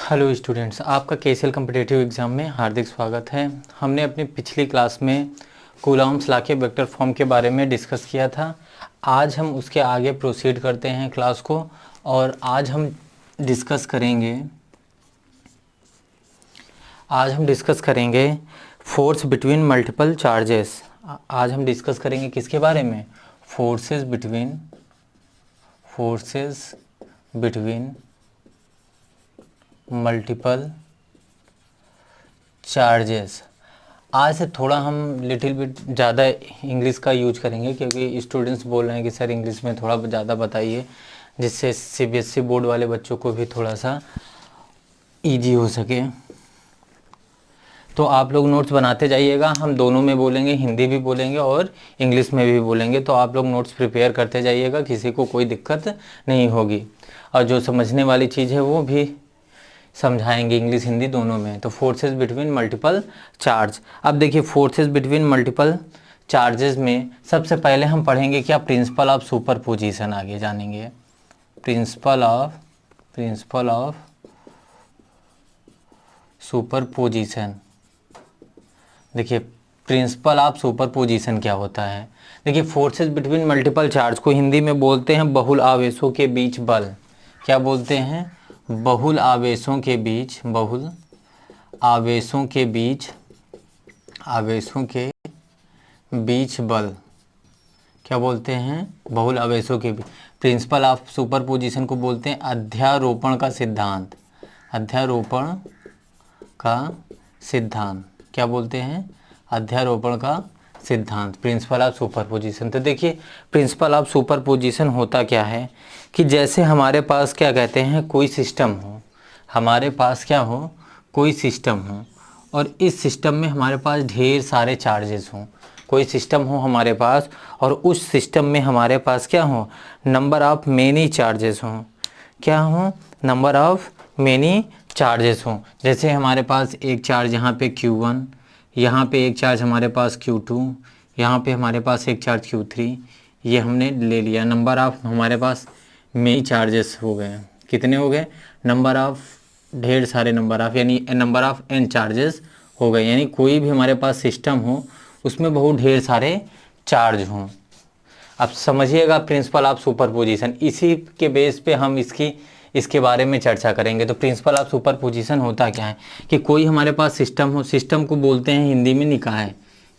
Hello students, आपका KCL competitive exam में हार्दिक स्वागत है। हमने अपनी पिछली क्लास में कूलॉम्स लॉ के वेक्टर फॉर्म के बारे में डिस्कस किया था। आज हम उसके आगे प्रोसीड करते हैं क्लास को और आज हम डिस्कस करेंगे फोर्स बिटवीन मल्टीपल चार्जेस। आज हम डिस्कस करेंगे किसके बारे में? Forces between multiple charges. आज से थोड़ा हम लिटिल बिट ज़्यादा इंग्लिश का यूज करेंगे क्योंकि स्टूडेंट्स बोल रहे हैं कि सर इंग्लिश में थोड़ा ज़्यादा बताइए, जिससे सीबीएसई बोर्ड वाले बच्चों को भी थोड़ा सा इजी हो सके। तो आप लोग नोट्स बनाते जाइएगा, हम दोनों में बोलेंगे, हिंदी भी बोलेंगे और इंग्लिश में भी बोलेंगे। तो आप लोग नोट्स प्रिपेयर करते जाइएगा, किसी को कोई दिक्कत नहीं होगी। और जो समझने वाली चीज़ है वो भी समझाएंगे, इंग्लिश हिंदी दोनों में। तो फोर्सेस बिटवीन मल्टीपल चार्ज। अब देखिए, फोर्सेस बिटवीन मल्टीपल चार्जेस में सबसे पहले हम पढ़ेंगे क्या? प्रिंसिपल ऑफ सुपरपोजिशन आगे जानेंगे। Principal of superposition. देखिए, प्रिंसिपल ऑफ सुपरपोजिशन क्या होता है? देखिए, फोर्सेस बिटवीन मल्टीपल चार्ज को हिंदी में बोलते हैं बहुल आवेशों के बीच बल। क्या बोलते हैं? बहुल आवेशों के बीच बल। क्या बोलते हैं? बहुल आवेशों के बीच। प्रिंसिपल ऑफ सुपरपोजिशन को बोलते हैं अध्यारोपण का सिद्धांत। क्या बोलते हैं? अध्यारोपण का सिद्धांत, प्रिंसिपल ऑफ सुपरपोजिशन। तो देखिए, प्रिंसिपल ऑफ सुपरपोजिशन होता क्या है कि जैसे हमारे पास क्या कहते हैं, कोई सिस्टम हो, कोई सिस्टम हो और इस सिस्टम में हमारे पास ढेर सारे चार्जेस हों। कोई सिस्टम हो हमारे पास और उस सिस्टम में हमारे पास क्या हो? नंबर ऑफ मेनी चार्जेस हों। क्या हो? नंबर ऑफ मेनी चार्जेस हों। जैसे हमारे पास एक चार्ज यहाँ पे Q1, यहाँ पे एक चार्ज हमारे पास Q2, यहाँ पे हमारे पास एक चार्ज Q3, ये हमने ले लिया। नंबर ऑफ हमारे पास मेनी चार्जेस हो गए। कितने हो गए? नंबर ऑफ, ढेर सारे नंबर ऑफ, यानी नंबर ऑफ n चार्जेस हो गए। यानी कोई भी हमारे पास सिस्टम हो उसमें बहुत ढेर सारे चार्ज हों। अब समझिएगा प्रिंसिपल ऑफ सुपरपोजिशन, इसी के बेस पे हम इसके बारे में चर्चा करेंगे। तो प्रिंसिपल ऑफ सुपरपोजिशन होता क्या है कि कोई हमारे पास सिस्टम हो, सिस्टम को बोलते हैं हिंदी में निकाय।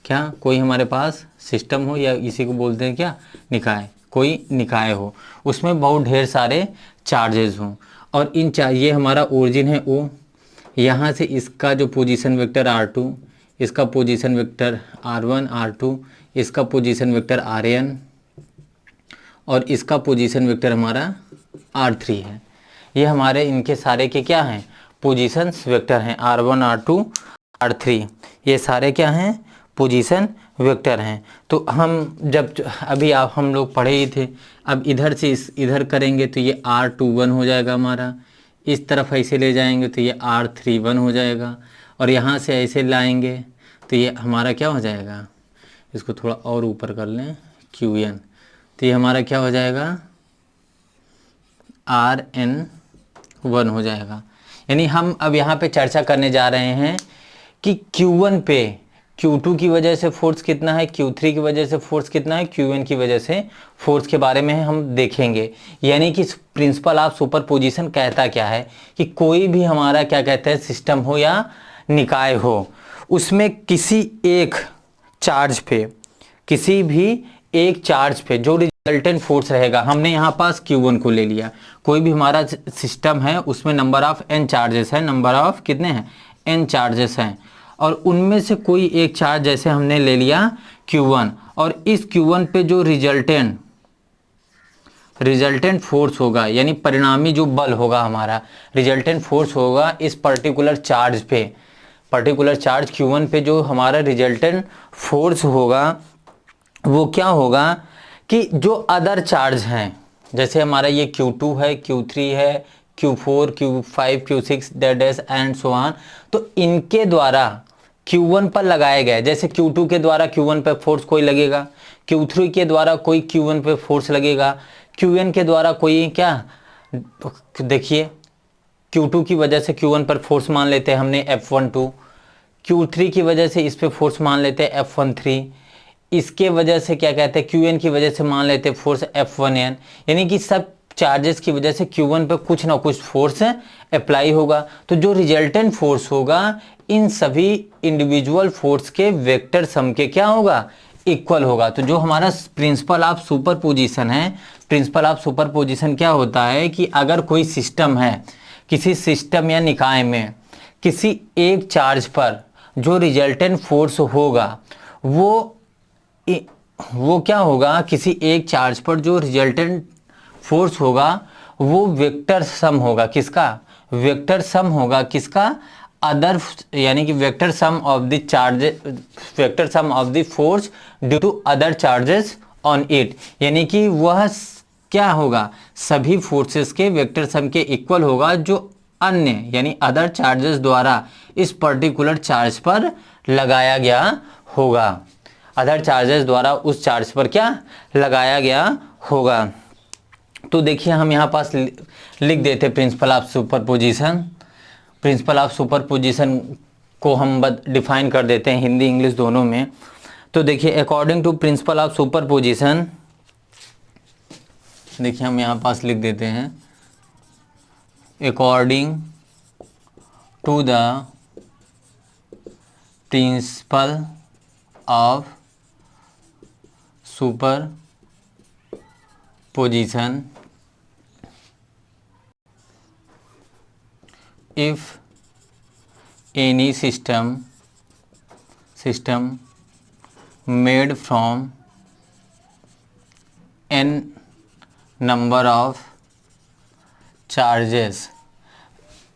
क्या? कोई हमारे पास सिस्टम हो या इसी को बोलते हैं क्या? निकाय। कोई निकाय हो, उसमें बहुत ढेर सारे चार्जेस हों और ये हमारा ओरिजिन है O, यहाँ से इसका जो पोजीशन वेक्टर R2, इसका पोजीशन वेक्टर R1 R2, इसका पोजीशन वेक्टर Rn और इसका पोजीशन वेक्टर हमारा R3 है। ये हमारे इनके सारे के क्या हैं? पोजीशंस वेक्टर हैं। R1 R2 R3 ये सारे क्या हैं? पोजीशन वेक्टर हैं। तो हम जब अभी आप हम लोग पढ़े ही थे, अब इधर से इधर करेंगे तो ये R21 हो जाएगा हमारा, इस तरफ ऐसे ले जाएंगे तो ये R31 हो जाएगा और यहाँ से ऐसे लाएंगे तो ये हमारा क्या हो जाएगा? इसको थोड़ा और ऊपर कर लें, Qn। तो ये हमारा क्या हो जाएगा? Rn1 हो जाएगा। यानी हम अब यहाँ पे चर्चा करने जा रहे हैं कि Q1 पे Q2 की वजह से फोर्स कितना है, Q3 की वजह से फोर्स कितना है, Qn की वजह से फोर्स के बारे में हम देखेंगे। यानी कि प्रिंसिपल ऑफ सुपरपोजिशन कहता क्या है कि कोई भी हमारा क्या कहते हैं, सिस्टम हो या निकाय हो, उसमें किसी भी एक चार्ज पे जो रिजल्टेंट फोर्स रहेगा, हमने यहाँ पास Q1 को ले लिया। कोई भी हमारा सिस्टम है उसमें नंबर ऑफ n चार्जेस है, नंबर ऑफ कितने हैं? n चार्जेस हैं और उनमें से कोई एक चार्ज जैसे हमने ले लिया Q1 और इस Q1 पे जो रिजल्टेंट फोर्स होगा, यानी परिणामी जो बल होगा हमारा, रिजल्टेंट फोर्स होगा इस पर्टिकुलर चार्ज Q1 पे जो हमारा रिजल्टेंट फोर्स होगा वो क्या होगा कि जो अदर चार्ज हैं, जैसे हमारा ये Q2 है, Q3 है, Q4 Q5 Q6 dash and so on, तो इनके द्वारा Q1 पर लगाए गए, जैसे Q2 के द्वारा Q1 पर फोर्स कोई लगेगा, Q3 के द्वारा कोई Q1 पे फोर्स लगेगा, Qn के द्वारा कोई क्या, देखिए Q2 की वजह से Q1 पर फोर्स मान लेते हैं हमने F12, Q3 की वजह से इस पे फोर्स मान लेते हैं F13, इसके वजह से क्या कहते हैं Qn की वजह से मान लेते हैं फोर्स F1n, यानी कि सब चार्जेस की वजह से Q1 पे कुछ ना कुछ फोर्स अप्लाई होगा। तो जो रिजल्टेंट फोर्स होगा इन सभी इंडिविजुअल फोर्स के वेक्टर सम के क्या होगा, इक्वल होगा। तो जो हमारा प्रिंसिपल ऑफ सुपरपोजिशन है, प्रिंसिपल ऑफ सुपरपोजिशन क्या होता है कि अगर कोई सिस्टम है, किसी सिस्टम या निकाय में किसी एक चार्ज पर जो रिजल्टेंट फोर्स होगा वो क्या होगा, किसी एक चार्ज पर जो रिजल्टेंट फोर्स होगा वो वेक्टर सम होगा, किसका, वेक्टर सम होगा, किसका, अदर, यानी कि vector sum of the charge, vector sum of the force due to other charges on it, यानी कि वह क्या होगा, सभी फोर्सेस के वेक्टर सम के इक्वल होगा जो अन्य यानी अदर चार्जेस द्वारा इस पर्टिकुलर चार्ज पर लगाया गया होगा, अदर चार्जेस द्वारा उस चार्ज पर क्या लगाया गया होगा। तो देखिए हम यहाँ पास लिख देते principal of superposition. Principal of superposition को हम डिफाइन कर देते हैं हिंदी इंग्लिश दोनों में। तो देखिए according to principle of superposition, देखिए हम यहाँ पास लिख देते हैं according to the principle of superposition, if any system made from n number of charges,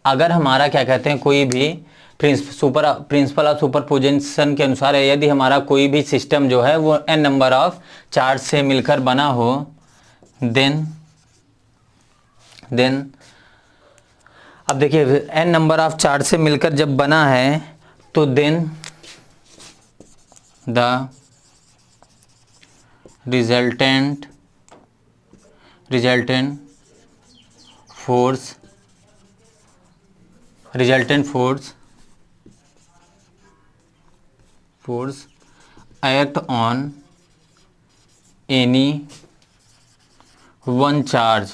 अगर हमारा क्या कहते हैं कोई भी प्रिंसिपल ऑफ सुपरपोजिशन के अनुसार है, यदि हमारा कोई भी सिस्टम जो है वो n नंबर ऑफ चार्ज से मिलकर बना हो, देन अब देखिए n नंबर ऑफ चार्ज से मिलकर जब बना है तो then the resultant force act on any one charge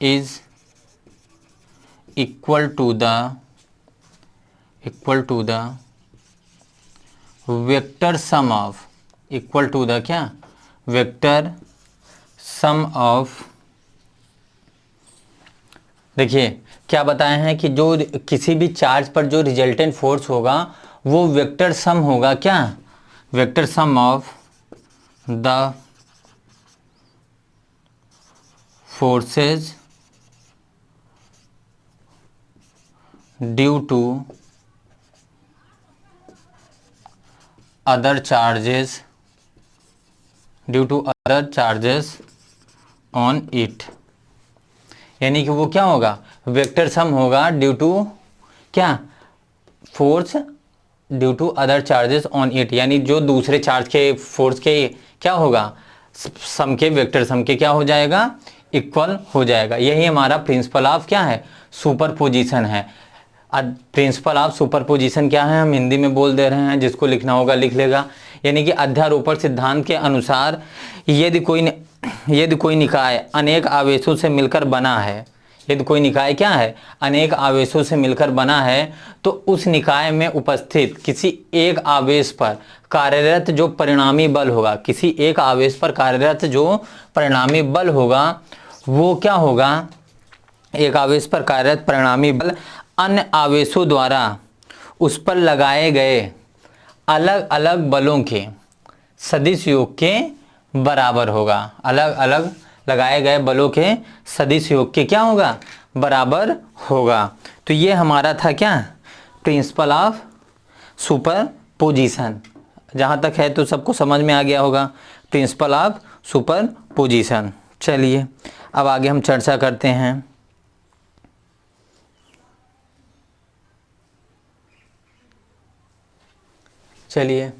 is equal to the vector sum of, equal to the क्या, वेक्टर सम ऑफ, देखिए क्या बताए हैं कि जो किसी भी चार्ज पर जो रिजल्टेंट फोर्स होगा वो वेक्टर सम होगा, क्या, vector sum of the forces due to other charges on it, यानी कि वो क्या होगा, वेक्टर सम होगा ड्यू टू क्या, force due to other charges on it, यानी जो दूसरे चार्ज के फोर्स के क्या होगा, सम के, वेक्टर सम के क्या हो जाएगा, इक्वल हो जाएगा। यही हमारा प्रिंसिपल ऑफ क्या है, सुपरपोजिशन है। प्रिंसिपल ऑफ सुपरपोजिशन क्या है, हम हिंदी में बोल दे रहे हैं, जिसको लिखना होगा लिख लेगा। यानी कि अध्यारोपण सिद्धांत के अनुसार यदि कोई निकाय अनेक आवेशों से मिलकर बना है, यदि कोई निकाय क्या है, अनेक आवेशों से मिलकर बना है, तो उस निकाय में उपस्थित किसी एक आवेश पर कार्यरत जो परिणामी बल होगा, किसी एक आवेश पर कार्यरत जो परिणामी बल होगा वो क्या होगा, एक आवेश पर कार्यरत परिणामी बल अन्य आवेशों द्वारा उस पर लगाए गए अलग अलग बलों के सदिश योग के बराबर होगा, अलग अलग लगाए गए बलों के सदिश योग के क्या होगा, बराबर होगा। तो ये हमारा था क्या, प्रिंसिपल ऑफ सुपरपोजिशन। जहाँ तक है तो सबको समझ में आ गया होगा, प्रिंसिपल ऑफ सुपरपोजिशन। चलिए अब आगे हम चर्चा करते हैं। चलिए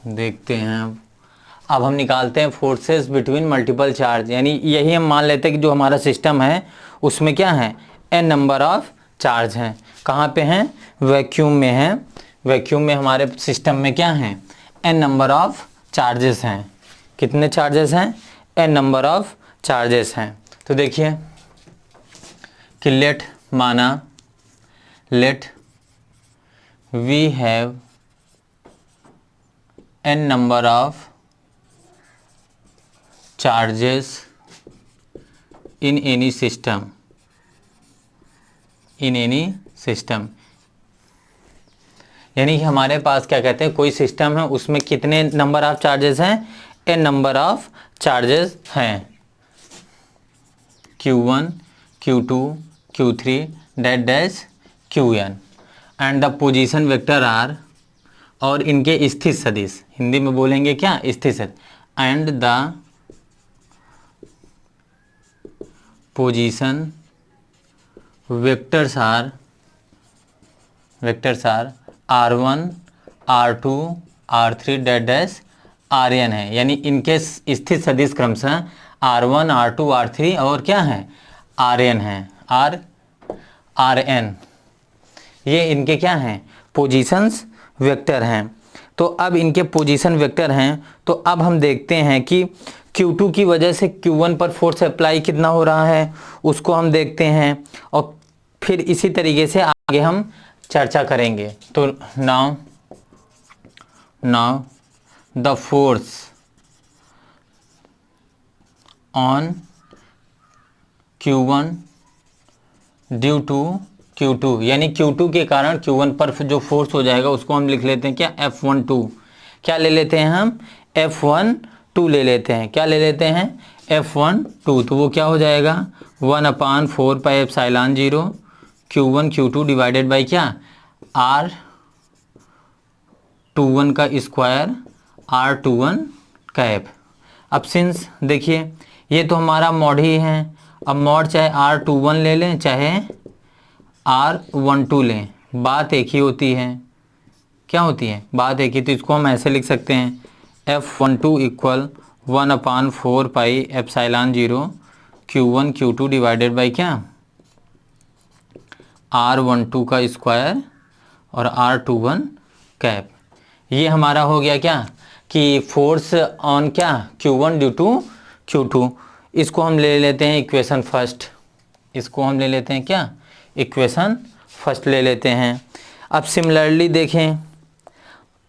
देखते हैं अब हम निकालते हैं फोर्सेस बिटवीन मल्टीपल चार्ज, यानी यही हम मान लेते हैं कि जो हमारा सिस्टम है उसमें क्या है, n नंबर ऑफ चार्ज हैं। कहाँ पे हैं, वैक्यूम में हैं। वैक्यूम में हमारे सिस्टम में क्या हैं, n नंबर ऑफ चार्जेस हैं। कितने चार्जेस हैं, n नंबर ऑफ चार्जेस हैं। तो देखिए कि let we have n number of charges in any system, यानी कि हमारे पास क्या कहते हैं, कोई सिस्टम है उसमें कितने नंबर ऑफ चार्जेस हैं, n नंबर ऑफ चार्जेस हैं, Q1 Q2 Q3 dash Qn and the position vector are, और इनके स्थित सदिश, हिंदी में बोलेंगे क्या, स्थित सदिश, and the position vectors are R1 R2 R3 dash Rn है, यानी इनके स्थित सदिश क्रमशः R1 R2 R3 और क्या है, Rn है, Rn, ये इनके क्या हैं, पोजीशंस वेक्टर हैं। तो अब इनके पोजीशन वेक्टर हैं, तो अब हम देखते हैं कि Q2 की वजह से Q1 पर फोर्स अप्लाई कितना हो रहा है उसको हम देखते हैं, और फिर इसी तरीके से आगे हम चर्चा करेंगे। तो now the force on Q1 due to Q2, यानी Q2 के कारण Q1 पर जो फोर्स हो जाएगा उसको हम लिख लेते हैं क्या, F12। क्या ले लेते हैं हम, F12 ले लेते हैं। क्या ले लेते हैं, F12। तो वो क्या हो जाएगा, 1/4 pi epsilon 0 Q1 Q2 divided by क्या, R21 का स्क्वायर R21 कैप। अब सिंस देखिए ये तो हमारा मॉड ही है, अब मॉड चाहे R21 ले लें चाहे R12 लें, बात एक ही होती है। क्या होती है, बात एक ही। तो इसको हम ऐसे लिख सकते हैं, F12 equal 1/4 pi epsilon 0 Q1 Q2 divided by क्या, R12 का स्क्वायर और R21 कैप। ये हमारा हो गया क्या, कि फोर्स ऑन क्या, Q1 ड्यू टू Q2। इसको हम ले लेते हैं इक्वेशन फर्स्ट, इसको हम ले लेते हैं क्या, इक्वेशन फर्स्ट ले लेते हैं। अब सिमिलरली देखें,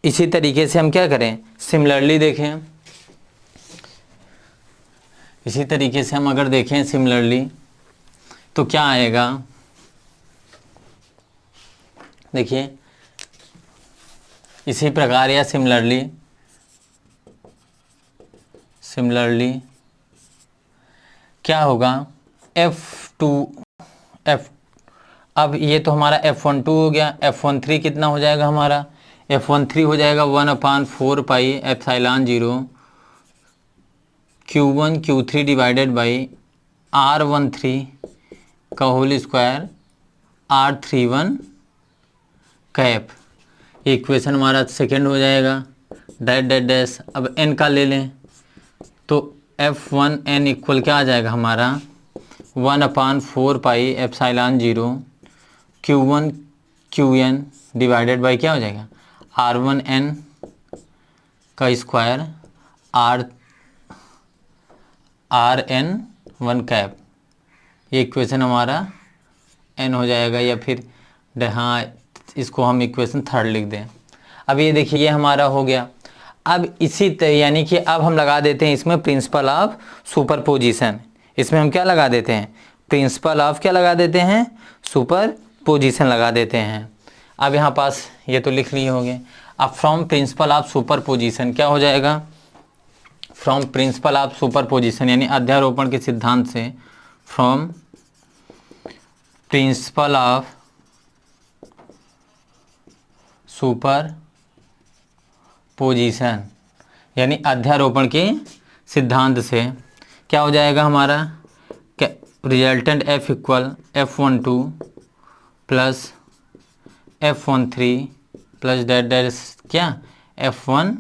इसी तरीके से हम क्या करें, सिमिलरली देखें, इसी तरीके से हम अगर देखें सिमिलरली तो क्या आएगा, देखिए इसी प्रकार या सिमिलरली क्या होगा, अब ये तो हमारा F12 हो गया, F13 कितना हो जाएगा हमारा, F13 हो जाएगा 1/4 pi epsilon 0 Q1 Q3 divided by R13 का whole square R31 cap. Equation हमारा सेकेंड हो जाएगा, डैश। अब n का ले लें तो F1n इक्वल क्या आ जाएगा हमारा, 1/4 pi epsilon 0 Q1 Qn divided by क्या हो जाएगा, R1n का स्क्वायर Rn1 कैप। ये इक्वेशन हमारा n हो जाएगा, या फिर हाँ इसको हम इक्वेशन थर्ड लिख दें। अब ये देखिए ये हमारा हो गया। अब इसी यानी कि अब हम लगा देते हैं इसमें प्रिंसिपल ऑफ सुपरपोजिशन। इसमें हम क्या लगा देते हैं, प्रिंसिपल ऑफ क्या लगा देते हैं, सुपरपोजिशन लगा देते हैं। अब यहाँ पास ये तो लिख लिए होंगे। अब फ्रॉम प्रिंसिपल ऑफ सुपरपोजिशन क्या हो जाएगा, फ्रॉम प्रिंसिपल ऑफ सुपरपोजिशन यानी अध्यारोपण के सिद्धांत से, from principle of super position यानी अध्यारोपण के सिद्धांत से क्या हो जाएगा हमारा, resultant F equal F12 plus F13 plus dash क्या F1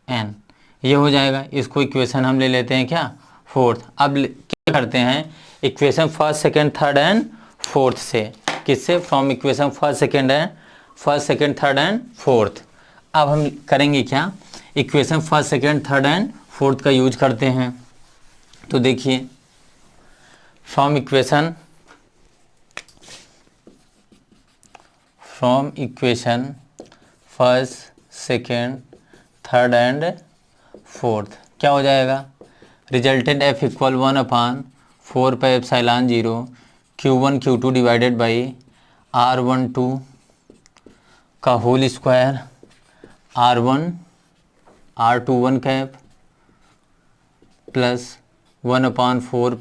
एन, ये हो जाएगा। इसको इक्वेशन हम ले लेते हैं क्या, फोर्थ। अब क्या करते हैं, equation first second third and fourth से, किससे, from equation first second third and fourth. अब हम करेंगे क्या, equation first second third and fourth का यूज करते हैं। तो देखिए, from equation first second third and fourth क्या हो जाएगा, resultant F equal 1/4 Q1 Q2 divided by R12 का whole square R21 cap plus 1/4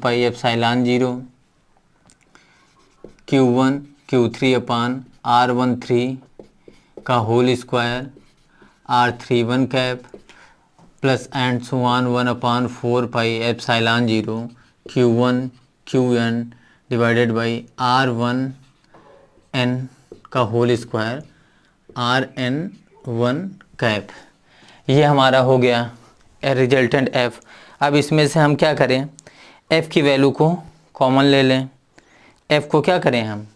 Q1 Q3 upon R13 का whole square R31 cap plus and so on 1/4 Q1 Qn divided by R1n का whole square Rn1 cap. ये हमारा हो गया resultant f। अब इसमें से हम क्या करें, f की वैल्यू को कॉमन ले लें, f को क्या करें हम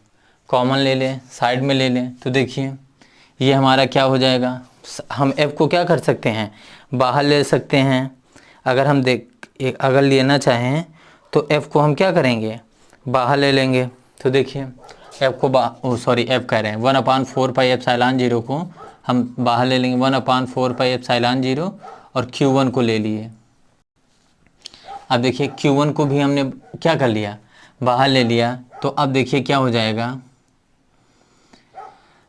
कॉमन ले लें, साइड में ले लें। तो देखिए ये हमारा क्या हो जाएगा, हम f को क्या कर सकते हैं, बाहर ले सकते हैं। अगर हम अगर लेना चाहें तो f को हम क्या करेंगे, बाहर ले लेंगे। तो देखिए f को f कह रहे हैं 1/4 को हम बाहर ले लेंगे, 1/4 और Q1 को ले लिए। अब देखिए Q1 को भी हमने क्या कर लिया, बाहर ले लिया। तो अब देखिए क्या हो जाएगा,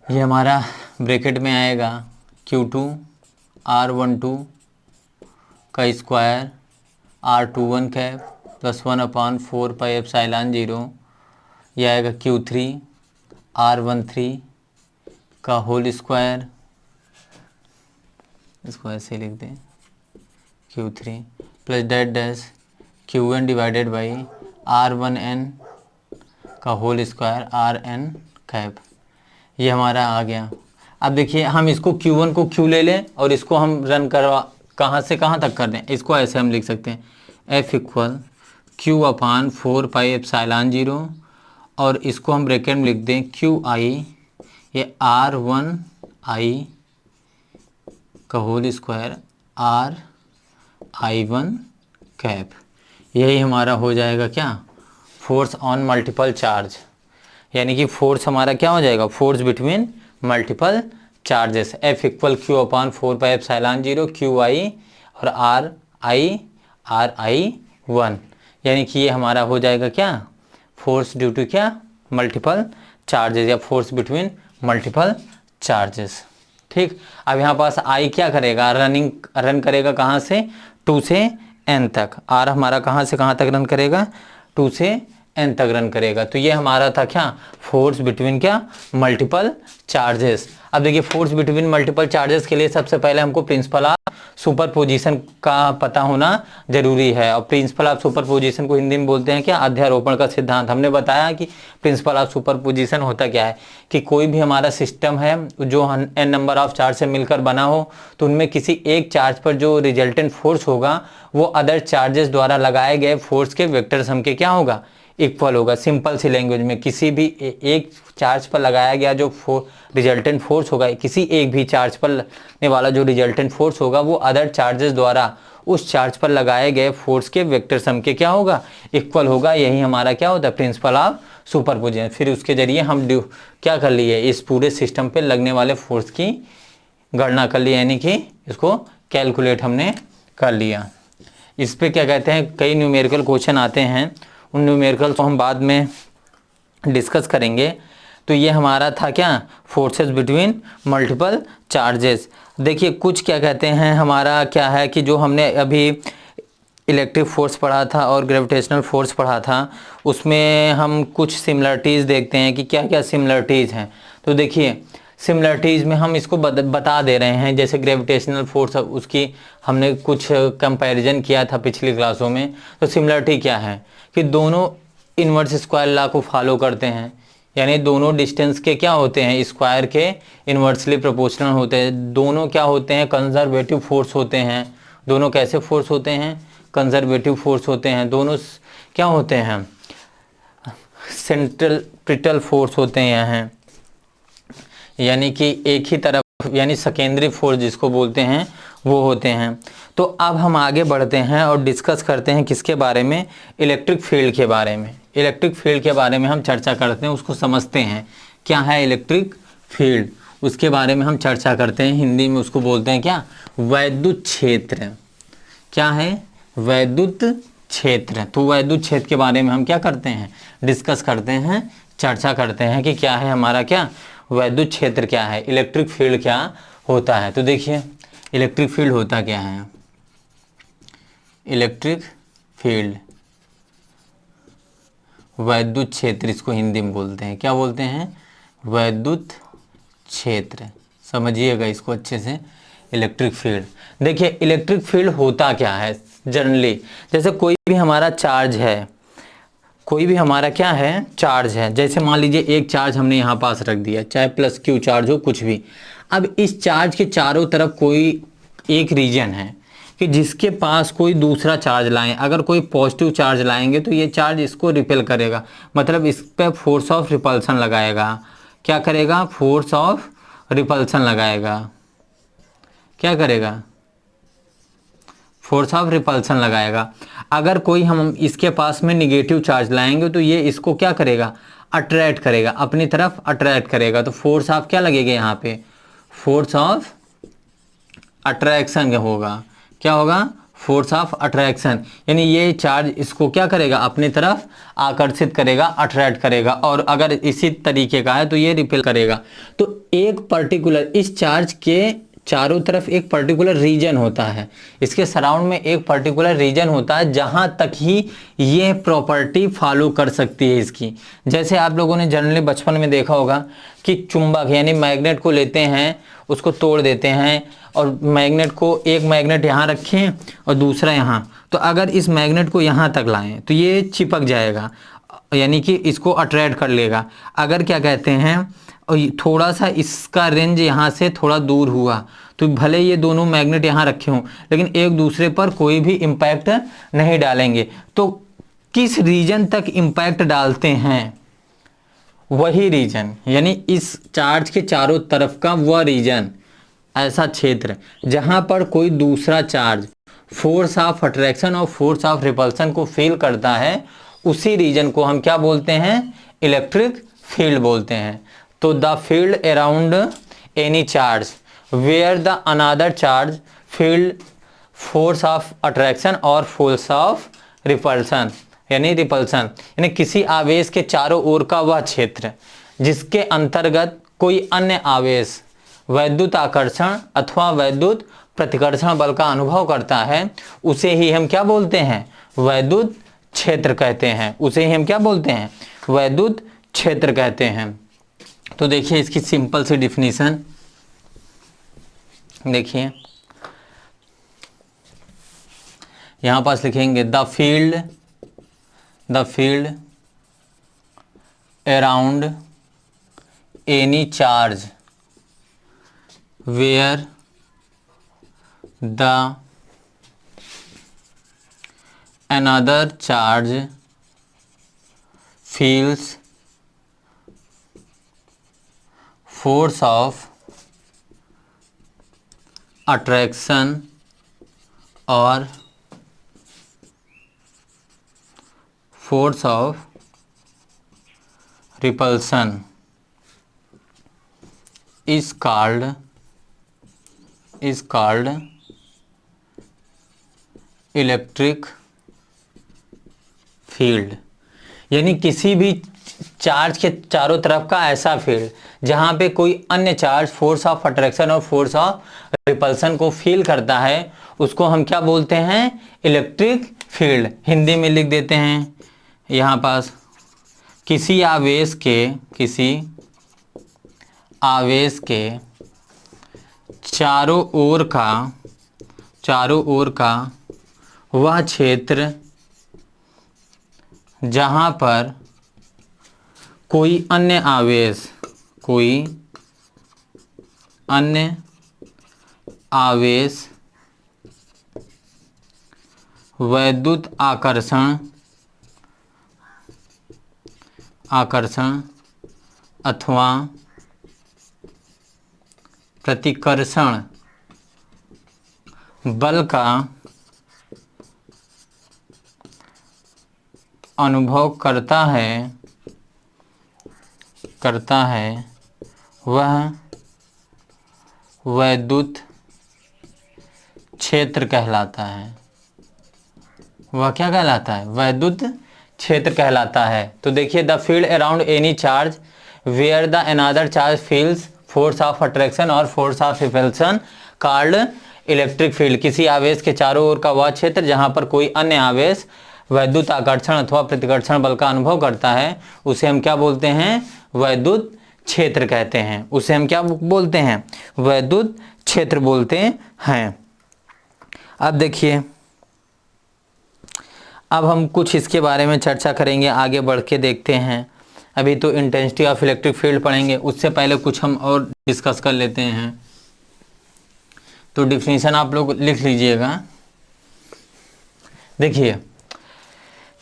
ये हमारा ब्रैकेट में आएगा Q2 R12 का स्क्वायर R21 कैप प्लस 1/4 यह आएगा Q3 R13 का होल स्क्वायर, इसको ऐसे लिख दें Q3 plus dash Qn divided by R1n का होल स्क्वायर Rn कैप। ये हमारा आ गया। अब देखिए हम इसको Q1 को Q ले लें और इसको हम रन करवा कहाँ से कहाँ तक कर दें, इसको ऐसे हम लिख सकते हैं F इक्वल Q/4 और इसको हम ब्रैकेट में लिख दें QI, ये R1I का होल स्क्वायर RI1 कैप। यही हमारा हो जाएगा क्या, फोर्स ऑन मल्टीपल चार्ज, यानी कि फोर्स हमारा क्या हो जाएगा, force between multiple charges. F equal Q/4 QI और RI1, यानी कि ये हमारा हो जाएगा क्या, फोर्स ड्यू टू क्या, मल्टीपल चार्जेस या फोर्स बिटवीन मल्टीपल चार्जेस। ठीक, अब यहाँ पास I क्या करेगा, रन करेगा कहाँ से, 2 से n तक। R हमारा कहाँ से कहाँ तक रन करेगा, 2 से n तक रन करेगा। तो ये हमारा था क्या, फोर्स बिटवीन क्या, मल्टीपल चार्जेस। अब देखिए फोर्स बिटवीन मल्टीपल चार्जेस के लिए सबसे पहले हमको प्रिंसिपल ऑफ सुपरपोजिशन का पता होना जरूरी है। और प्रिंसिपल ऑफ सुपरपोजिशन को हिंदी में बोलते हैं क्या, अध्यारोपण का सिद्धांत। हमने बताया कि प्रिंसिपल ऑफ सुपरपोजिशन होता क्या है, कि कोई भी हमारा सिस्टम है जो n नंबर ऑफ चार्ज से मिलकर बना हो, तो उनमें किसी एक चार्ज पर जो रिजल्टेंट फोर्स होगा वो अदर चार्जेस द्वारा लगाए गए फोर्स के वेक्टर सम के क्या होगा, इक्वल होगा। सिंपल सी लैंग्वेज में किसी भी एक चार्ज पर लगाया गया जो रिजल्टेंट फोर्स होगा, किसी एक भी चार्ज पर लगने वाला जो रिजल्टेंट फोर्स होगा वो अदर चार्जेस द्वारा उस चार्ज पर लगाए गए फोर्स के वेक्टर सम के क्या होगा, इक्वल होगा। यही हमारा क्या होता है, प्रिंसिपल ऑफ सुपरपोजिशन। फिर उसके जरिए हम क्या कर लिए, इस पूरे सिस्टम पे लगने वाले फोर्स की गणना कर ली, यानी कि इसको कैलकुलेट हमने कर लिया। इस पे क्या कहते हैं, कई न्यूमेरिकल क्वेश्चन आते हैं, उन न्यूमेरिकल को हम बाद में डिस्कस करेंगे। तो ये हमारा था क्या, फोर्सेस बिटवीन मल्टीपल चार्जेस। देखिए कुछ क्या कहते हैं, हमारा क्या है कि जो हमने अभी इलेक्ट्रिक फोर्स पढ़ा था और ग्रेविटेशनल फोर्स पढ़ा था, उसमें हम कुछ सिमिलरिटीज़ देखते हैं कि क्या क्या सिमिलरिटीज़ हैं। तो देखिए सिमिलरिटीज़ में हम इसको बता दे रहे हैं, जैसे ग्रेविटेशनल फोर्स, उसकी हमने कुछ कंपैरिजन किया था पिछली क्लासों में। तो सिमिलरिटी क्या है कि दोनों इन्वर्स स्क्वायर लॉ को फॉलो करते हैं, यानी दोनों डिस्टेंस के क्या होते हैं, स्क्वायर के इन्वर्सली प्रोपोर्शनल होते हैं। दोनों क्या होते हैं, कंजर्वेटिव फोर्स होते हैं। दोनों कैसे फोर्स होते हैं, कंजर्वेटिव फोर्स होते हैं। दोनों क्या होते हैं, सेंट्रीपिटल फोर्स होते हैं यहाँ, यानी कि एक ही तरफ, यानी सेकेंडरी फोर्स जिसको बोलते हैं वो होते हैं। तो अब हम आगे बढ़ते हैं और डिस्कस करते हैं किसके बारे में, इलेक्ट्रिक फील्ड के बारे में। इलेक्ट्रिक फील्ड के बारे में हम चर्चा करते हैं, उसको समझते हैं क्या है इलेक्ट्रिक फील्ड, उसके बारे में हम चर्चा करते हैं। हिंदी में उसको बोलते हैं क्या, वैद्युत क्षेत्र। क्या है, वैद्युत क्षेत्र। तो वैद्युत क्षेत्र के बारे में हम क्या करते हैं, डिस्कस करते हैं, चर्चा करते हैं कि क्या है हमारा, क्या वैद्युत क्षेत्र क्या है, इलेक्ट्रिक फील्ड क्या होता है। तो देखिए इलेक्ट्रिक फील्ड होता क्या है, इलेक्ट्रिक फील्ड वैद्युत क्षेत्र, इसको हिंदी में बोलते हैं, क्या बोलते हैं, वैद्युत क्षेत्र। समझिएगा इसको अच्छे से, इलेक्ट्रिक फील्ड। देखिए इलेक्ट्रिक फील्ड होता क्या है जनरली, जैसे कोई भी हमारा चार्ज है, कोई भी हमारा क्या है, चार्ज है। जैसे मान लीजिए एक चार्ज हमने यहाँ पास रख दिया, चाहे प्लस क्यू चार्ज हो कुछ भी। अब इस चार्ज के चारों तरफ कोई एक रीजन है कि जिसके पास कोई दूसरा चार्ज लाएं, अगर कोई पॉजिटिव चार्ज लाएंगे तो ये चार्ज इसको रिपेल करेगा, मतलब इस पर फोर्स ऑफ रिपल्सन लगाएगा। क्या करेगा, फोर्स ऑफ रिपल्सन लगाएगा। क्या करेगा, फोर्स ऑफ रिपल्सन लगाएगा। अगर कोई हम इसके पास में निगेटिव चार्ज लाएंगे तो ये इसको क्या करेगा, अट्रैक्ट करेगा, अपनी तरफ अट्रैक्ट करेगा। तो फोर्स ऑफ क्या लगेगा यहाँ पे, फोर्स ऑफ अट्रैक्शन होगा। क्या होगा, फोर्स ऑफ अट्रैक्शन, यानी ये चार्ज इसको क्या करेगा, अपनी तरफ आकर्षित करेगा, अट्रैक्ट करेगा। और अगर इसी तरीके का है तो ये रिपेल करेगा। तो एक पर्टिकुलर, इस चार्ज के चारों तरफ एक पर्टिकुलर रीजन होता है, इसके सराउंड में एक पर्टिकुलर रीजन होता है जहां तक ही ये प्रॉपर्टी फॉलो कर सकती है इसकी। जैसे आप लोगों ने जनरली बचपन में देखा होगा कि चुंबक यानी मैग्नेट को लेते हैं, उसको तोड़ देते हैं और मैग्नेट को, एक मैग्नेट यहाँ रखें और दूसरा यहाँ, तो अगर इस मैग्नेट को यहाँ तक लाएं तो ये चिपक जाएगा, यानी कि इसको अट्रैक्ट कर लेगा। अगर क्या कहते हैं, और थोड़ा सा इसका रेंज यहाँ से थोड़ा दूर हुआ तो भले ये दोनों मैग्नेट यहाँ रखे हों लेकिन एक दूसरे पर कोई भी इम्पैक्ट नहीं डालेंगे। तो किस रीजन तक इम्पैक्ट डालते हैं, वही रीजन, यानी इस चार्ज के चारों तरफ का वह रीजन, ऐसा क्षेत्र जहाँ पर कोई दूसरा चार्ज फोर्स ऑफ अट्रैक्शन और फोर्स ऑफ रिपल्सन को फील करता है, उसी रीजन को हम क्या बोलते हैं, इलेक्ट्रिक फील्ड बोलते हैं। तो the field around any charge where the another charge field force of attraction और फोर्स ऑफ रिपल्सन, यानी रिपल्सन, यानी किसी आवेश के चारों ओर का वह क्षेत्र जिसके अंतर्गत कोई अन्य आवेश वैद्युत आकर्षण अथवा वैद्युत प्रतिकर्षण बल का अनुभव करता है, उसे ही हम क्या बोलते हैं, वैद्युत क्षेत्र कहते हैं। उसे ही हम क्या बोलते हैं, वैद्युत क्षेत्र कहते हैं। तो देखिए इसकी सिंपल सी डिफिनीशन देखिए, यहां पास लिखेंगे the field around any charge where the another charge feels force of attraction और force of repulsion is called electric field. यानी किसी भी चार्ज के चारों तरफ का ऐसा फील्ड जहां पे कोई अन्य चार्ज फोर्स ऑफ अट्रैक्शन और फोर्स ऑफ रिपल्सन को फील करता है, उसको हम क्या बोलते हैं, इलेक्ट्रिक फील्ड। हिंदी में लिख देते हैं यहाँ पास, किसी आवेश के चारों ओर का वह क्षेत्र जहाँ पर कोई अन्य आवेश, कोई अन्य आवेश वैद्युत आकर्षण अथवा प्रतिकर्षण बल का अनुभव करता है वह वैद्युत क्षेत्र कहलाता है। वह क्या कहलाता है? वैद्युत क्षेत्र कहलाता है। तो देखिए, the field around any charge where the another charge feels force of attraction और force of repulsion called electric field. किसी आवेश के चारों ओर का वह क्षेत्र जहां पर कोई अन्य आवेश वैद्युत आकर्षण अथवा प्रतिकर्षण बल का अनुभव करता है, उसे हम क्या बोलते हैं? वैद्युत क्षेत्र कहते हैं। उसे हम क्या बोलते हैं? वैद्युत क्षेत्र बोलते हैं। अब देखिए, अब हम कुछ इसके बारे में चर्चा करेंगे, आगे बढ़ के देखते हैं। अभी तो इंटेंसिटी ऑफ इलेक्ट्रिक फील्ड पढ़ेंगे, उससे पहले कुछ हम और डिस्कस कर लेते हैं। तो डिफिनीशन आप लोग लिख लीजिएगा। देखिए,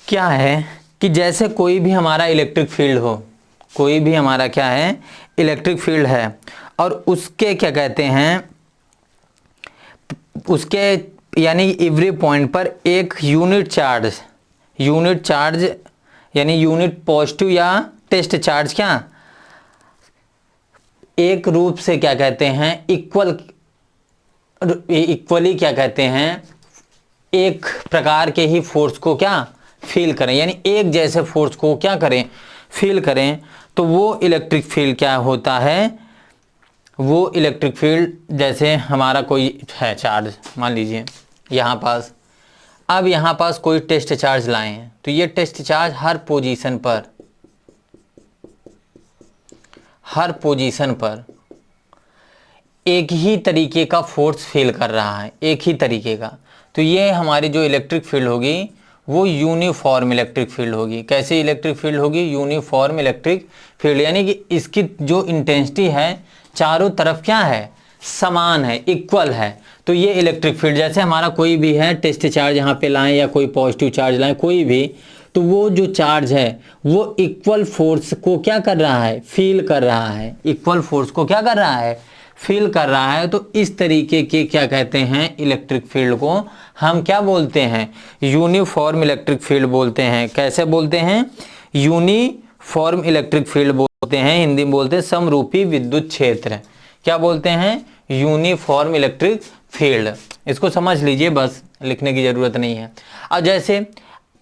क्या है कि जैसे कोई भी हमारा इलेक्ट्रिक फील्ड हो, कोई भी हमारा क्या है? इलेक्ट्रिक फील्ड है, और उसके क्या कहते हैं? उसके यानी एवरी पॉइंट पर एक यूनिट चार्ज यानी यूनिट पॉजिटिव या टेस्ट चार्ज क्या एक रूप से क्या कहते हैं? इक्वली क्या कहते हैं? एक प्रकार के ही फोर्स को क्या फील करें, यानी एक जैसे फोर्स को क्या करें? फील करें। तो वो इलेक्ट्रिक फील्ड क्या होता है? वो इलेक्ट्रिक फील्ड जैसे हमारा कोई है चार्ज, मान लीजिए यहाँ पास, अब यहाँ पास कोई टेस्ट चार्ज लाए हैं, तो ये टेस्ट चार्ज हर पोजीशन पर एक ही तरीके का फोर्स फील कर रहा है, एक ही तरीके का। तो ये हमारी जो इलेक्ट्रिक फील्ड होगी वो यूनिफॉर्म इलेक्ट्रिक फील्ड होगी। कैसी इलेक्ट्रिक फील्ड होगी? यूनिफॉर्म इलेक्ट्रिक फील्ड, यानी कि इसकी जो इंटेंसिटी है चारों तरफ क्या है? समान है, इक्वल है। तो ये इलेक्ट्रिक फील्ड, जैसे हमारा कोई भी है टेस्ट चार्ज यहाँ पे लाएं या कोई पॉजिटिव चार्ज लाएं, कोई भी, तो वो जो चार्ज है वो इक्वल फोर्स को क्या कर रहा है? फील कर रहा है। इक्वल फोर्स को क्या कर रहा है? फील कर रहा है। तो इस तरीके के क्या कहते हैं? इलेक्ट्रिक फील्ड को हम क्या बोलते हैं? यूनिफॉर्म इलेक्ट्रिक फील्ड बोलते हैं। कैसे बोलते हैं? यूनिफॉर्म इलेक्ट्रिक फील्ड बोलते हैं। हिंदी में बोलते हैं समरूपी विद्युत क्षेत्र। क्या बोलते हैं? Uniform electric field. इसको समझ लीजिए, बस लिखने की जरूरत नहीं है। अब जैसे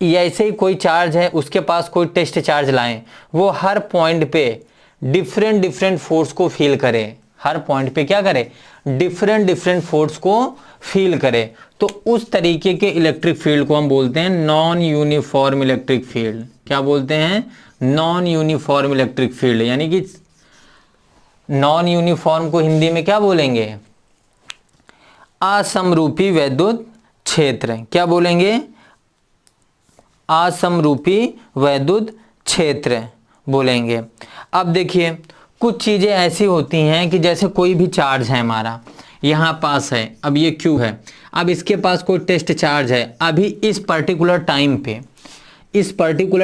ऐसे ही कोई चार्ज है, उसके पास कोई टेस्ट चार्ज लाएं, वो हर पॉइंट पे डिफरेंट फोर्स को फील करे। हर पॉइंट पे क्या करे? डिफरेंट फोर्स को फील करे। तो उस तरीके के इलेक्ट्रिक फील्ड को हम बोलते हैं नॉन यूनिफॉर्म इलेक्ट्रिक फील्ड। क्या बोलते हैं? Non uniform electric field. यानी कि नॉन यूनिफॉर्म को हिंदी में क्या बोलेंगे? असमरूपी वैद्युत क्षेत्र। क्या बोलेंगे? असमरूपी वैद्युत क्षेत्र बोलेंगे। अब देखिए, कुछ चीज़ें ऐसी होती हैं कि जैसे कोई भी चार्ज है हमारा यहाँ पास है, अब ये Q है, अब इसके पास कोई टेस्ट चार्ज है, अभी इस पर्टिकुलर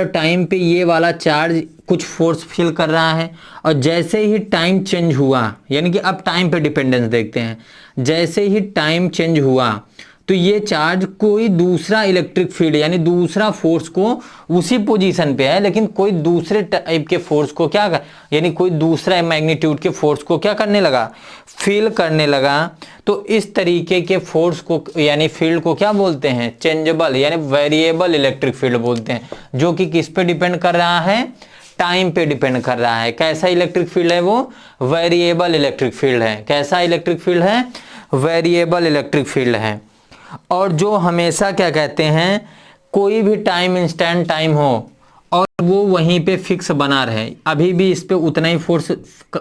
टाइम पे ये वाला चार्ज कुछ फोर्स फील कर रहा है, और जैसे ही टाइम चेंज हुआ, यानी कि अब टाइम पे डिपेंडेंस देखते हैं, जैसे ही टाइम चेंज हुआ तो ये चार्ज कोई दूसरा इलेक्ट्रिक फील्ड यानी दूसरा फोर्स को उसी पोजीशन पे है, लेकिन कोई दूसरे टाइप के फोर्स को क्या कर, यानी कोई दूसरा मैग्नीट्यूड के फोर्स को क्या करने लगा? फील करने लगा। तो इस तरीके के फोर्स को यानी फील्ड को क्या बोलते हैं? चेंजेबल यानी वेरिएबल इलेक्ट्रिक फील्ड बोलते हैं, जो कि किस पे डिपेंड कर रहा है? टाइम पे डिपेंड कर रहा है। कैसा इलेक्ट्रिक फील्ड है वो? वेरिएबल इलेक्ट्रिक फील्ड है। कैसा इलेक्ट्रिक फील्ड है? वेरिएबल इलेक्ट्रिक फील्ड है। और जो हमेशा क्या कहते हैं, कोई भी टाइम इंस्टेंट टाइम हो और वो वहीं पे फिक्स बना रहे, अभी भी इस पे उतना ही फोर्स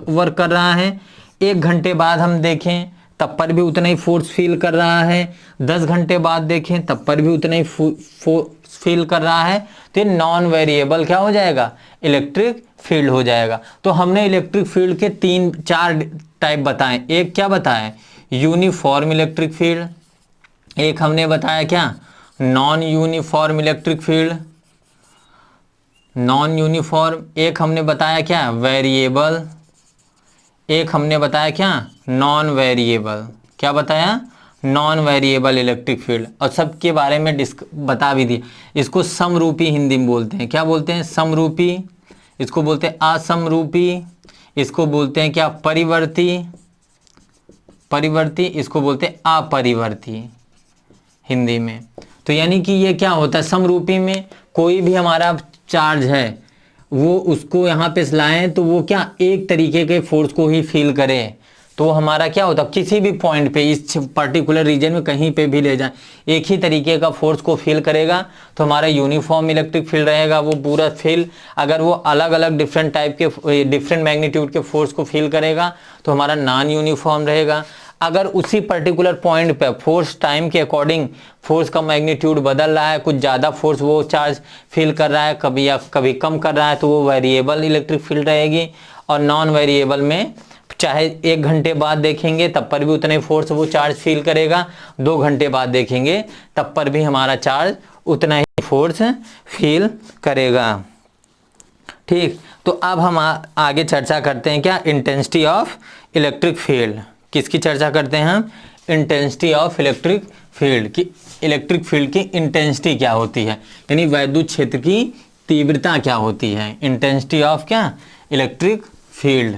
वर्क कर रहा है, 1 घंटे बाद हम देखें तब पर भी उतना ही फोर्स फील कर रहा है, 10 घंटे बाद देखें तब पर भी उतना ही फोर्स फील कर रहा है, तो ये नॉन वेरिएबल क्या हो जाएगा, इलेक्ट्रिक फील्ड हो जाएगा। तो हमने इलेक्ट्रिक फील्ड के 3-4 टाइप बताए। एक क्या बताया, यूनिफॉर्म इलेक्ट्रिक फील्ड, एक हमने बताया क्या, non uniform electric field, non uniform, एक हमने बताया क्या, वेरिएबल, एक हमने बताया क्या, नॉन वेरिएबल। क्या बताया, नॉन वेरिएबल इलेक्ट्रिक फील्ड। और सबके बारे में बता भी दिया। इसको समरूपी हिंदी में बोलते हैं, क्या बोलते हैं, समरूपी, इसको बोलते हैं असमरूपी, इसको बोलते हैं क्या, परिवर्ती, परिवर्ती, इसको बोलते हैं अपरिवर्ती हिंदी में। तो यानी कि ये क्या होता है, समरूपी में कोई भी हमारा चार्ज है वो उसको यहाँ पे लाएं तो वो क्या एक तरीके के फोर्स को ही फील करे, तो हमारा क्या होता है, किसी भी पॉइंट पे इस पर्टिकुलर रीजन में कहीं पे भी ले जाएं एक ही तरीके का फोर्स को फील करेगा, तो हमारा यूनिफॉर्म इलेक्ट्रिक फील्ड रहेगा वो पूरा फील। अगर वो अलग अलग डिफरेंट टाइप के डिफरेंट मैग्नीट्यूड के फोर्स को फील करेगा तो हमारा नॉन यूनिफॉर्म रहेगा। अगर उसी पर्टिकुलर पॉइंट पे फोर्स टाइम के अकॉर्डिंग फोर्स का मैग्नीट्यूड बदल रहा है, कुछ ज़्यादा फोर्स वो चार्ज फील कर रहा है कभी या कभी कम कर रहा है, तो वो वेरिएबल इलेक्ट्रिक फील्ड रहेगी। और नॉन वेरिएबल में चाहे 1 घंटे बाद देखेंगे तब पर भी उतने फोर्स वो चार्ज फील करेगा, 2 घंटे बाद देखेंगे तब पर भी हमारा चार्ज उतना ही फोर्स फील करेगा। ठीक, तो अब हम आगे चर्चा करते हैं क्या, इंटेंसिटी ऑफ इलेक्ट्रिक फील्ड। किसकी चर्चा करते हैं हम, इंटेंसिटी ऑफ इलेक्ट्रिक फील्ड की। इलेक्ट्रिक फील्ड की इंटेंसिटी क्या होती है, यानी वैद्युत क्षेत्र की तीव्रता क्या होती है, इंटेंसिटी ऑफ क्या, इलेक्ट्रिक फील्ड।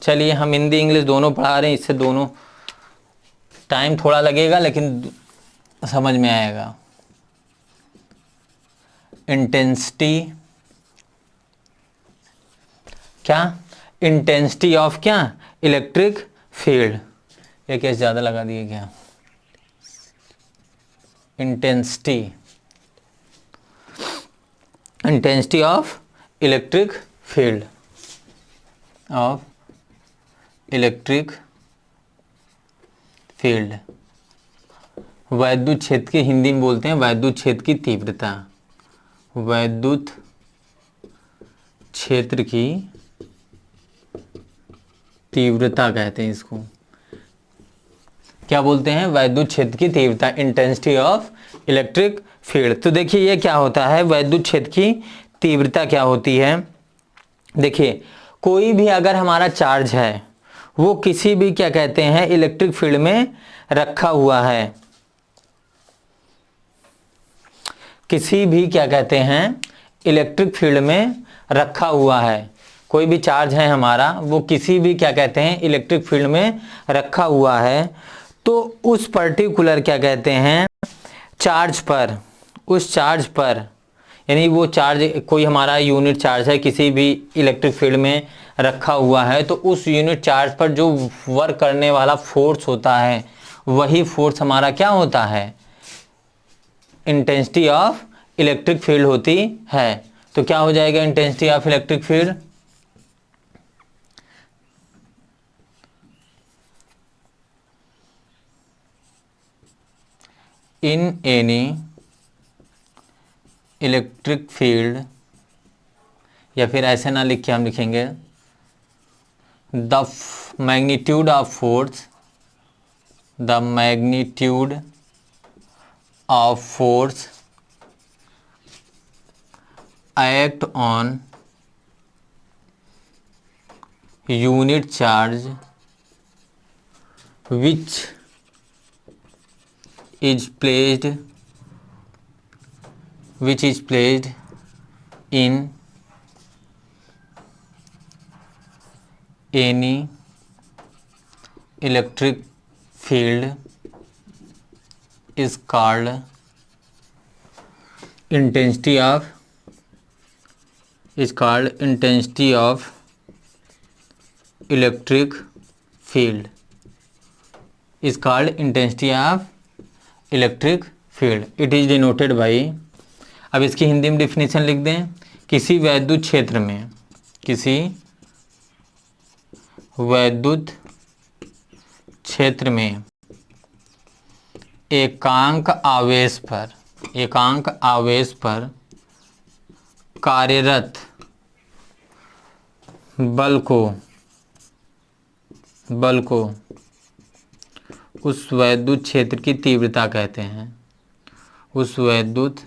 चलिए हम हिंदी इंग्लिश दोनों पढ़ा रहे हैं, इससे दोनों टाइम थोड़ा लगेगा लेकिन समझ में आएगा। इंटेंसिटी क्या, इंटेंसिटी ऑफ क्या, इलेक्ट्रिक फील्ड। ये केस ज़्यादा लगा दिए क्या, intensity, intensity of electric field, of electric field, वैद्युत क्षेत्र की हिंदी में बोलते हैं वैद्युत क्षेत्र की तीव्रता, वैद्युत क्षेत्र की तीव्रता कहते हैं इसको, क्या बोलते हैं, वैद्युत क्षेत्र की तीव्रता, इंटेंसिटी ऑफ इलेक्ट्रिक फील्ड। तो देखिए ये क्या होता है, वैद्युत क्षेत्र की तीव्रता क्या होती है। देखिए कोई भी अगर हमारा चार्ज है वो किसी भी क्या कहते हैं इलेक्ट्रिक फील्ड में रखा हुआ है, किसी भी क्या कहते हैं इलेक्ट्रिक फील्ड में रखा हुआ है, कोई भी चार्ज है हमारा वो किसी भी क्या कहते हैं इलेक्ट्रिक फील्ड में रखा हुआ है, तो उस पर्टिकुलर क्या कहते हैं चार्ज पर, उस चार्ज पर, यानी वो चार्ज कोई हमारा यूनिट चार्ज है किसी भी इलेक्ट्रिक फील्ड में रखा हुआ है, तो उस यूनिट चार्ज पर जो वर्क करने वाला फोर्स होता है वही फोर्स हमारा क्या होता है, इंटेंसिटी ऑफ इलेक्ट्रिक फील्ड होती है। तो क्या हो जाएगा intensity of electric field, in any electric field, या फिर ऐसे ना लिख के हम लिखेंगे the magnitude of force, the magnitude of force act on unit charge which is placed in any electric field is called intensity of electric field, is called intensity of electric field. It is denoted by, अब इसकी हिंदी में definition लिख दें, किसी वैद्युत क्षेत्र में, किसी वैद्युत क्षेत्र में एकांक आवेश पर कार्यरत बल को उस वैद्युत क्षेत्र की तीव्रता कहते हैं। उस वैद्युत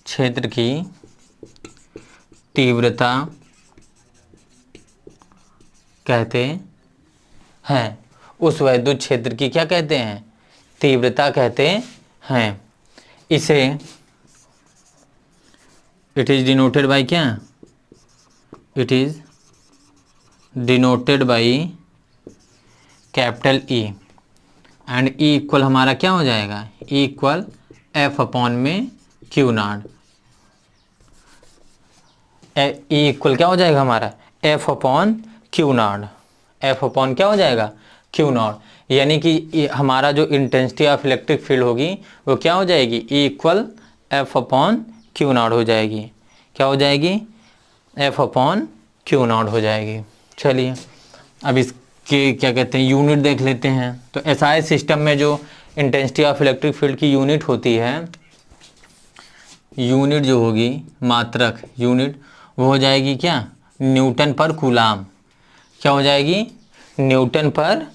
क्षेत्र की तीव्रता कहते हैं। उस वैद्युत क्षेत्र की क्या कहते हैं? तीव्रता कहते हैं। इसे इट इज डिनोटेड बाय क्या? It is denoted by capital E, and E equal हमारा क्या हो जाएगा? ई इक्वल एफ अपॉन में क्यू नॉट। ई इक्वल क्या हो जाएगा हमारा? F upon Q not. F upon क्या हो जाएगा? Q not. यानी कि हमारा जो इंटेंसिटी ऑफ इलेक्ट्रिक फील्ड होगी वो क्या हो जाएगी? E equal F upon Q not हो जाएगी। क्या हो जाएगी? एफ अपॉन क्यू नॉट हो जाएगी। चलिए अब इसके क्या कहते हैं यूनिट देख लेते हैं। तो एसआई सिस्टम में जो इंटेंसिटी ऑफ इलेक्ट्रिक फील्ड की यूनिट होती है, यूनिट जो होगी मात्रक यूनिट, वो हो जाएगी क्या? न्यूटन पर कूलाम। क्या हो जाएगी? न्यूटन पर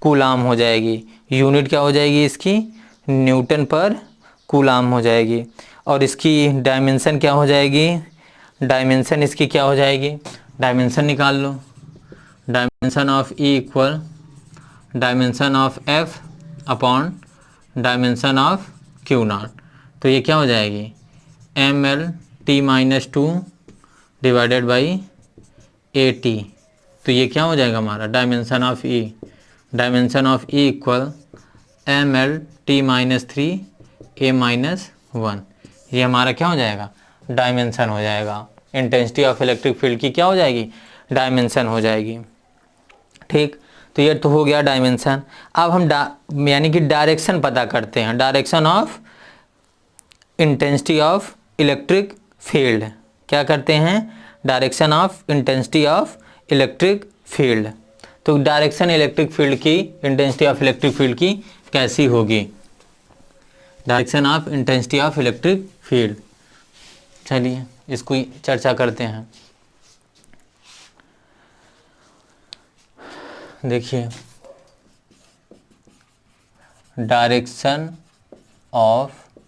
कूलाम हो जाएगी। यूनिट क्या हो जाएगी इसकी? न्यूटन पर कूलाम हो जाएगी। और इसकी डायमेंशन क्या हो जाएगी? डायमेंशन इसकी क्या हो जाएगी? डायमेंशन निकाल लो। Dimension of E equal dimension of F upon dimension of q naught. तो ये क्या हो जाएगी? M L T minus two divided by A T. तो ये क्या हो जाएगा हमारा? Dimension of E. Dimension of E equal M L T minus three A minus one. ये हमारा क्या हो जाएगा? डायमेंशन हो जाएगा। इंटेंसिटी ऑफ इलेक्ट्रिक फील्ड की क्या हो जाएगी? डायमेंशन हो जाएगी। ठीक, तो ये तो हो गया डायमेंशन। अब हम यानी कि डायरेक्शन पता करते हैं। Direction of intensity of electric field. क्या करते हैं? Direction of intensity of electric field. तो डायरेक्शन इलेक्ट्रिक फील्ड की, इंटेंसिटी ऑफ इलेक्ट्रिक फील्ड की कैसी होगी? Direction of intensity of electric field. चलिए इसको चर्चा करते हैं। देखिए, direction of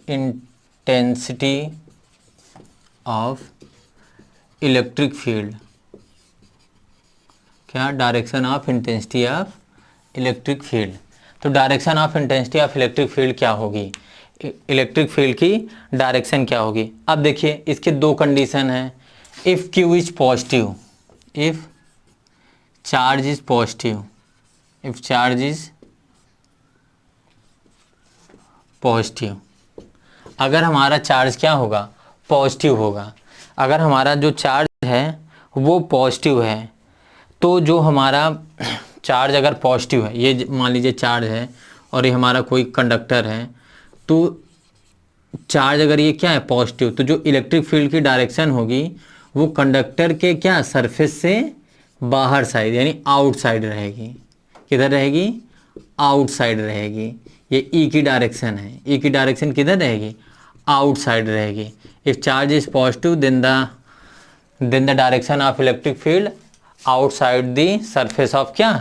intensity of electric field. क्या? Direction of intensity of electric field. तो direction of intensity of electric field क्या होगी? इलेक्ट्रिक फील्ड की डायरेक्शन क्या होगी? अब देखिए इसके दो कंडीशन हैं। If Q is positive, if charge is positive, if charge is positive, अगर हमारा चार्ज क्या होगा? पॉजिटिव होगा। अगर हमारा जो चार्ज है वो पॉजिटिव है, तो जो हमारा चार्ज अगर पॉजिटिव है, ये मान लीजिए चार्ज है और ये हमारा कोई कंडक्टर है, तो चार्ज अगर ये क्या है? पॉजिटिव, तो जो इलेक्ट्रिक फील्ड की डायरेक्शन होगी वो कंडक्टर के क्या? सरफेस से बाहर साइड यानी आउटसाइड रहेगी। किधर रहेगी? आउटसाइड रहेगी। ये ई की डायरेक्शन है। ई की डायरेक्शन किधर रहेगी? आउटसाइड रहेगी। If charge is positive then the direction of electric field outside the surface of क्या?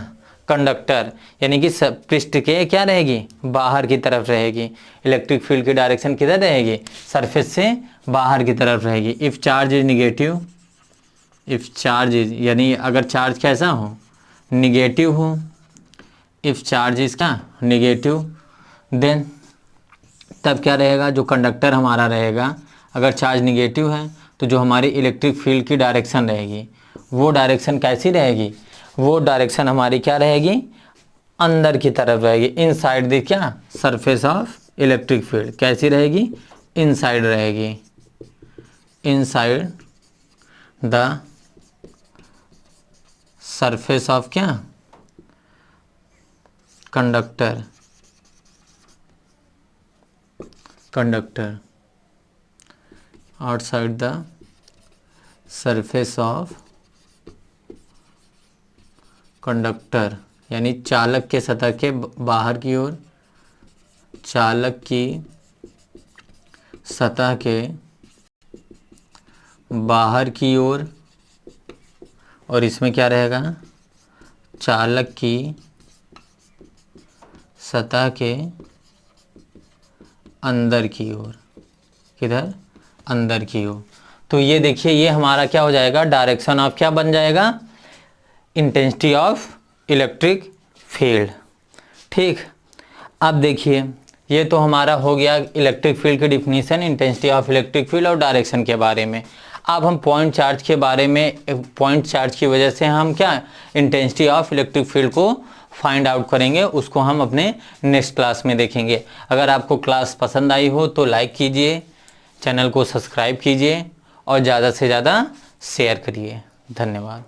कंडक्टर, यानी कि पृष्ठ के क्या रहेगी? बाहर की तरफ रहेगी। इलेक्ट्रिक फील्ड की डायरेक्शन किधर रहेगी? सरफेस से बाहर की तरफ रहेगी। If charge is negative, if charge is यानी अगर चार्ज कैसा हो? निगेटिव हो। इफ़ चार्ज इज क्या? निगेटिव, देन तब क्या रहेगा? जो कंडक्टर हमारा रहेगा, अगर चार्ज निगेटिव है तो जो हमारी इलेक्ट्रिक फील्ड की डायरेक्शन रहेगी वो डायरेक्शन कैसी रहेगी? वो डायरेक्शन हमारी क्या रहेगी? अंदर की तरफ रहेगी। इनसाइड द क्या? Surface of electric field. कैसी रहेगी? इनसाइड रहेगी। इनसाइड द सरफेस ऑफ क्या? Conductor. Conductor outside the surface of conductor यानी चालक के सतह के बाहर की ओर, चालक की सतह के बाहर की ओर, और इसमें क्या रहेगा, चालक की सतह के अंदर की ओर, किधर, अंदर की ओर। तो ये देखिए ये हमारा क्या हो जाएगा, डायरेक्शन ऑफ क्या बन जाएगा, इंटेंसिटी ऑफ इलेक्ट्रिक फील्ड। ठीक, अब देखिए ये तो हमारा हो गया इलेक्ट्रिक फील्ड की definition, intensity of electric field और डायरेक्शन के बारे में। अब हम पॉइंट चार्ज के बारे में, पॉइंट चार्ज की वजह से हम क्या इंटेंसिटी ऑफ इलेक्ट्रिक फील्ड को फाइंड आउट करेंगे, उसको हम अपने नेक्स्ट क्लास में देखेंगे। अगर आपको क्लास पसंद आई हो तो लाइक कीजिए, चैनल को सब्सक्राइब कीजिए और ज़्यादा से ज़्यादा शेयर करिए। धन्यवाद।